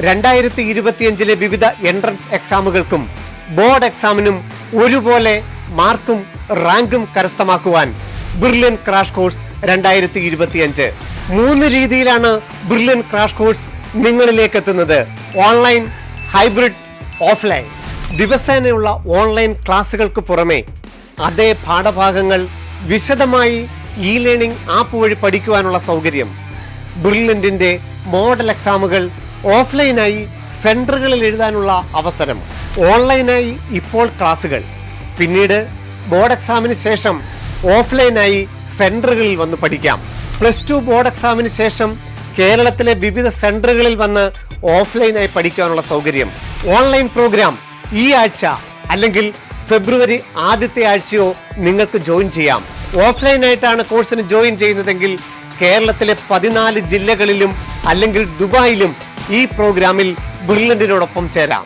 2025 വിവിധ entrance എക്സാമുകൾക്കും board എക്സാമിനും ഒരുപോലെ മാർക്കും റാങ്കും കരസ്ഥമാക്കുവാൻ ബ്രില്യൻ ക്രാഷ് കോഴ്സ് 2025 3 രീതിയിലാണ് ബ്രില്യൻ ക്രാഷ് കോഴ്സ് നിങ്ങളിലേക്ക് എത്തുന്നത്. Online, hybrid, offline. ദിവസേനയുള്ള ഓൺലൈൻ ക്ലാസുകൾക്ക് പുറമെ അതേ പാഠഭാഗങ്ങൾ വിശദമായി ഇ ലേണിംഗ് ആപ്പ് വഴി പഠിക്കുവാനുള്ള സൗകര്യം. ബ്രില്യന്റിന്റെ മോഡൽ എക്സാമുകൾ ഓഫ്ലൈനായി സെന്ററുകളിൽ എഴുതാനുള്ള അവസരം. ഓൺലൈനായി ഇപ്പോൾ ക്ലാസുകൾ, പിന്നീട് ബോർഡ് എക്സാമിന് ശേഷം ഓഫ്ലൈനായി സെന്ററുകളിൽ വന്ന് പഠിക്കാം. +2 ബോർഡ് എക്സാമിന് ശേഷം കേരളത്തിലെ വിവിധ സെന്ററുകളിൽ വന്ന് ഓഫ്ലൈനായി പഠിക്കാനുള്ള സൗകര്യം. ഓൺലൈൻ പ്രോഗ്രാം ഈ ആഴ്ച അല്ലെങ്കിൽ ഫെബ്രുവരി ആദ്യത്തെ ആഴ്ചയോ നിങ്ങൾക്ക് ജോയിൻ ചെയ്യാം. ഓഫ്ലൈനായിട്ടാണ് കോഴ്സിന് ജോയിൻ ചെയ്യുന്നതെങ്കിൽ കേരളത്തിലെ 14 ജില്ലകളിലും അല്ലെങ്കിൽ ദുബായിലും ഈ പ്രോഗ്രാമിൽ ബ്രില്യന്റിനോടൊപ്പം ചേരാം.